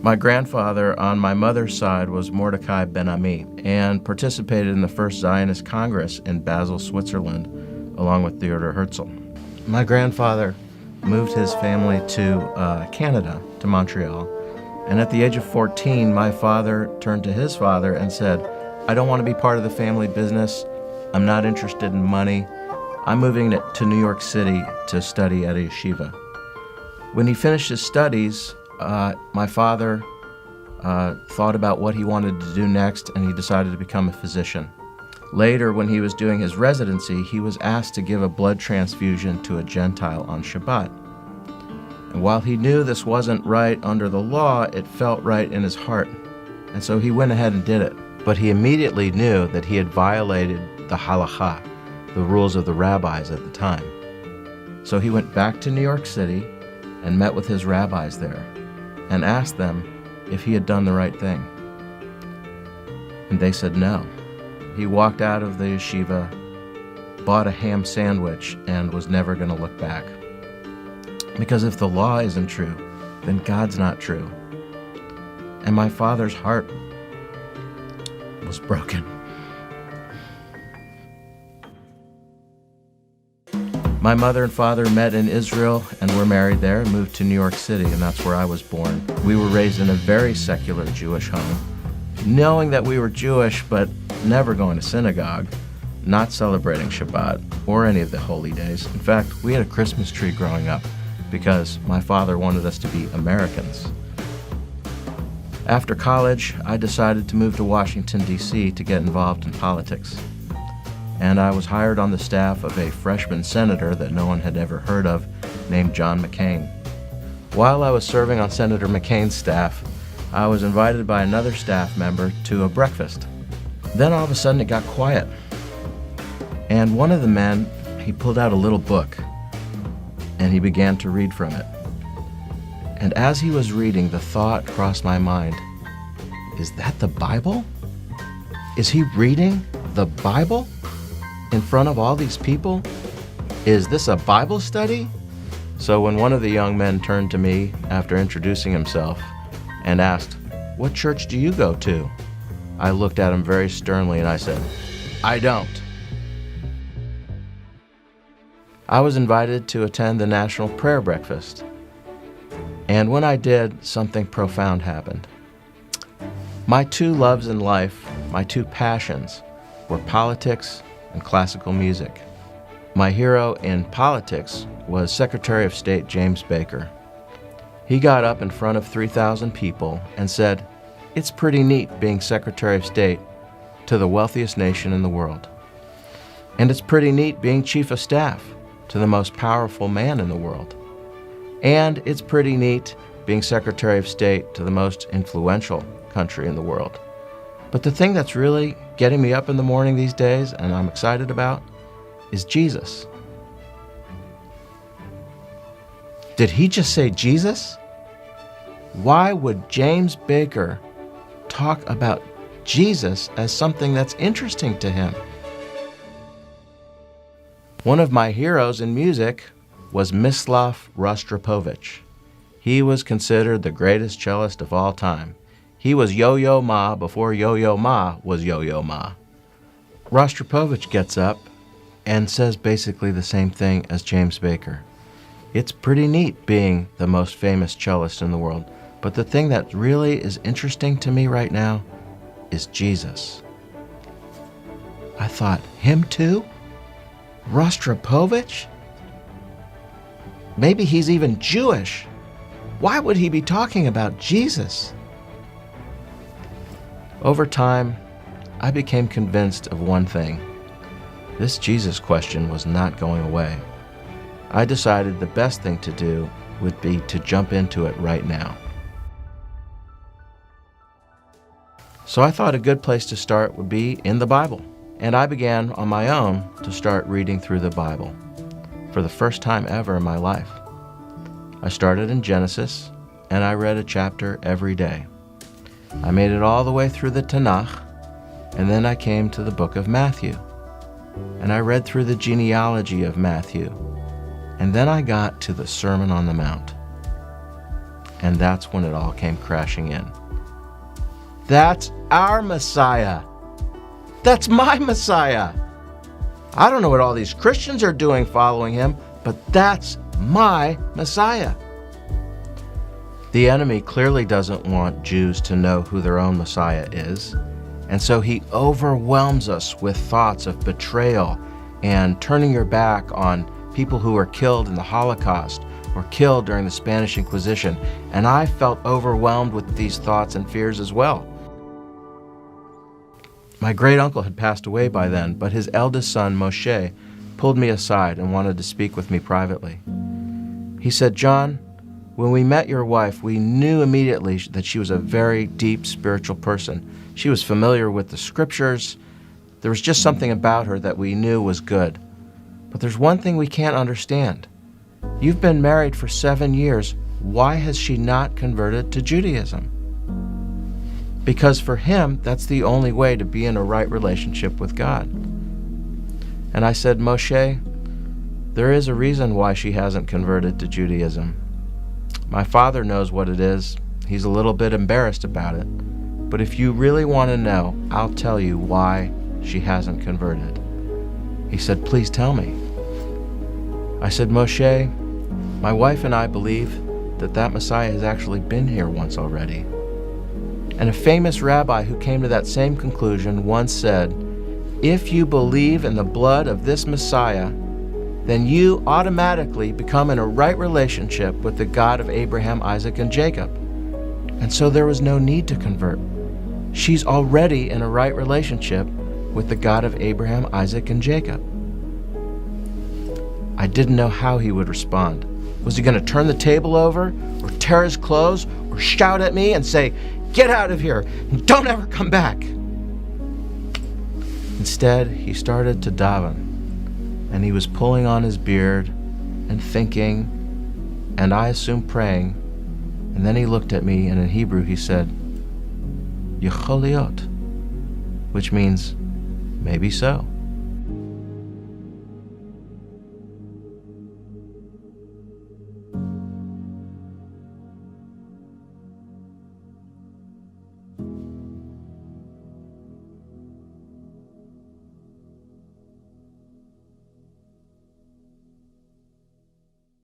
My grandfather on my mother's side was Mordecai Ben Ami and participated in the First Zionist Congress in Basel, Switzerland, along with Theodor Herzl. My grandfather moved his family to Canada, to Montreal, and at the age of 14, my father turned to his father and said, "I don't want to be part of the family business. I'm not interested in money. I'm moving to New York City to study at a yeshiva." When he finished his studies, my father thought about what he wanted to do next, and he decided to become a physician. Later, when he was doing his residency, he was asked to give a blood transfusion to a Gentile on Shabbat. And while he knew this wasn't right under the law, it felt right in his heart. And so he went ahead and did it. But he immediately knew that he had violated the halakha, the rules of the rabbis at the time. So he went back to New York City and met with his rabbis there and asked them if he had done the right thing. And they said no. He walked out of the yeshiva, bought a ham sandwich, and was never going to look back. Because if the law isn't true, then God's not true. And my father's heart was broken. My mother and father met in Israel and were married there and moved to New York City, and that's where I was born. We were raised in a very secular Jewish home, knowing that we were Jewish but never going to synagogue, not celebrating Shabbat or any of the holy days. In fact, we had a Christmas tree growing up because my father wanted us to be Americans. After college, I decided to move to Washington, D.C. to get involved in politics. And I was hired on the staff of a freshman senator that no one had ever heard of named John McCain. While I was serving on Senator McCain's staff, I was invited by another staff member to a breakfast. Then all of a sudden it got quiet. And one of the men, he pulled out a little book and he began to read from it. And as he was reading, the thought crossed my mind, is that the Bible? Is he reading the Bible in front of all these people? Is this a Bible study? So when one of the young men turned to me after introducing himself and asked, "What church do you go to?" I looked at him very sternly and I said, "I don't." I was invited to attend the National Prayer Breakfast. And when I did, something profound happened. My two loves in life, my two passions, were politics and classical music. My hero in politics was Secretary of State James Baker. He got up in front of 3,000 people and said, "It's pretty neat being Secretary of State to the wealthiest nation in the world. And it's pretty neat being Chief of Staff to the most powerful man in the world. And it's pretty neat being Secretary of State to the most influential country in the world. But the thing that's really getting me up in the morning these days, and I'm excited about, is Jesus." Did he just say Jesus? Why would James Baker talk about Jesus as something that's interesting to him? One of my heroes in music was Mislav Rostropovich. He was considered the greatest cellist of all time. He was Yo-Yo Ma before Yo-Yo Ma was Yo-Yo Ma. Rostropovich gets up and says basically the same thing as James Baker. It's pretty neat being the most famous cellist in the world, but the thing that really is interesting to me right now is Jesus. I thought, him too? Rostropovich? Maybe he's even Jewish. Why would he be talking about Jesus? Over time, I became convinced of one thing. This Jesus question was not going away. I decided the best thing to do would be to jump into it right now. So I thought a good place to start would be in the Bible. And I began on my own to start reading through the Bible for the first time ever in my life. I started in Genesis, and I read a chapter every day. I made it all the way through the Tanakh, and then I came to the book of Matthew. And I read through the genealogy of Matthew, and then I got to the Sermon on the Mount. And that's when it all came crashing in. That's our Messiah. That's my Messiah. I don't know what all these Christians are doing following him, but that's my Messiah. The enemy clearly doesn't want Jews to know who their own Messiah is, and so he overwhelms us with thoughts of betrayal and turning your back on people who were killed in the Holocaust or killed during the Spanish Inquisition, and I felt overwhelmed with these thoughts and fears as well. My great uncle had passed away by then, but his eldest son, Moshe, pulled me aside and wanted to speak with me privately. He said, "John, when we met your wife, we knew immediately that she was a very deep spiritual person. She was familiar with the scriptures. There was just something about her that we knew was good. But there's one thing we can't understand. You've been married for 7 years. Why has she not converted to Judaism?" Because for him, that's the only way to be in a right relationship with God. And I said, "Moshe, there is a reason why she hasn't converted to Judaism. My father knows what it is. He's a little bit embarrassed about it. But if you really want to know, I'll tell you why she hasn't converted." He said, "Please tell me." I said, "Moshe, my wife and I believe that Messiah has actually been here once already. And a famous rabbi who came to that same conclusion once said, if you believe in the blood of this Messiah, then you automatically become in a right relationship with the God of Abraham, Isaac, and Jacob. And so there was no need to convert. She's already in a right relationship with the God of Abraham, Isaac, and Jacob." I didn't know how he would respond. Was he going to turn the table over, or tear his clothes, or shout at me and say, "Get out of here, and don't ever come back"? Instead, he started to daven, and he was pulling on his beard and thinking, and I assumed praying, and then he looked at me, and in Hebrew he said, "Yechol liot," which means, maybe so.